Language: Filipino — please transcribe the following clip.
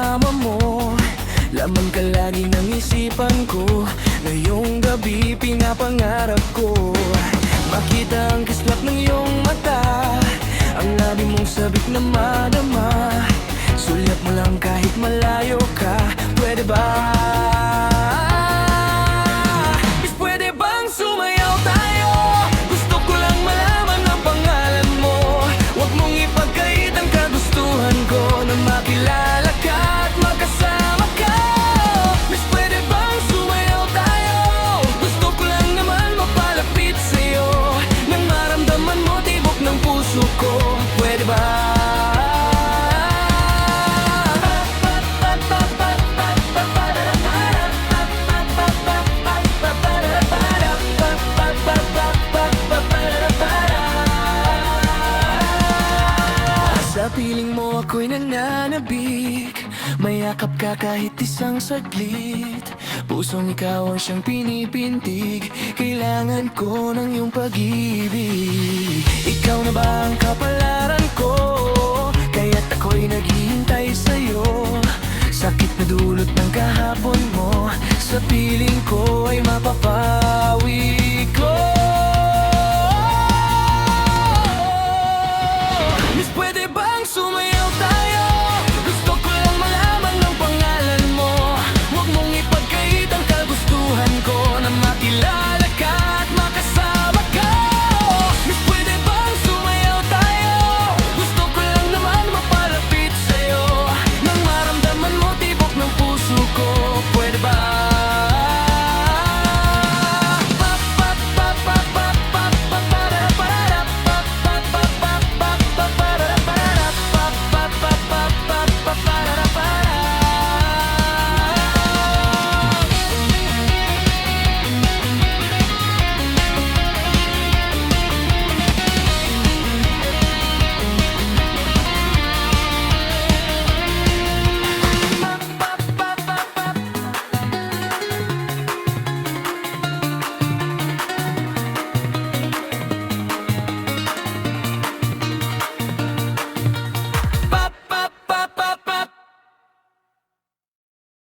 kasama mo. Laman ka lagi ng isipan ko, ngayong gabi pinapangarap ko makita ang kislap ng iyong mata, ang labi mong sabik na madama. Sulyap mo lang kahit malayo ka, pwede ba? Is pwede bang sumayaw tayo? Gusto ko lang malaman ang pangalan mo. Huwag mong ipagkait ang kagustuhan ko na makilala ka at makasama ka. Is pwede bang sumayaw tayo? Gusto ko lang naman mapalapit sa'yo, nang maramdaman mo tibok ng puso ko, pwede ba? Sa piling mo ako'y nananabik, mayakap ka kahit isang saglit. Pusong ikaw ang siyang pinipintig, kailangan ko ng iyong pag-ibig. Ikaw na ba ang kapalaran ko? Kaya't ako'y naghihintay sa'yo. Sakit na dulot ng kahapon mo, sa piling ko ay mapapa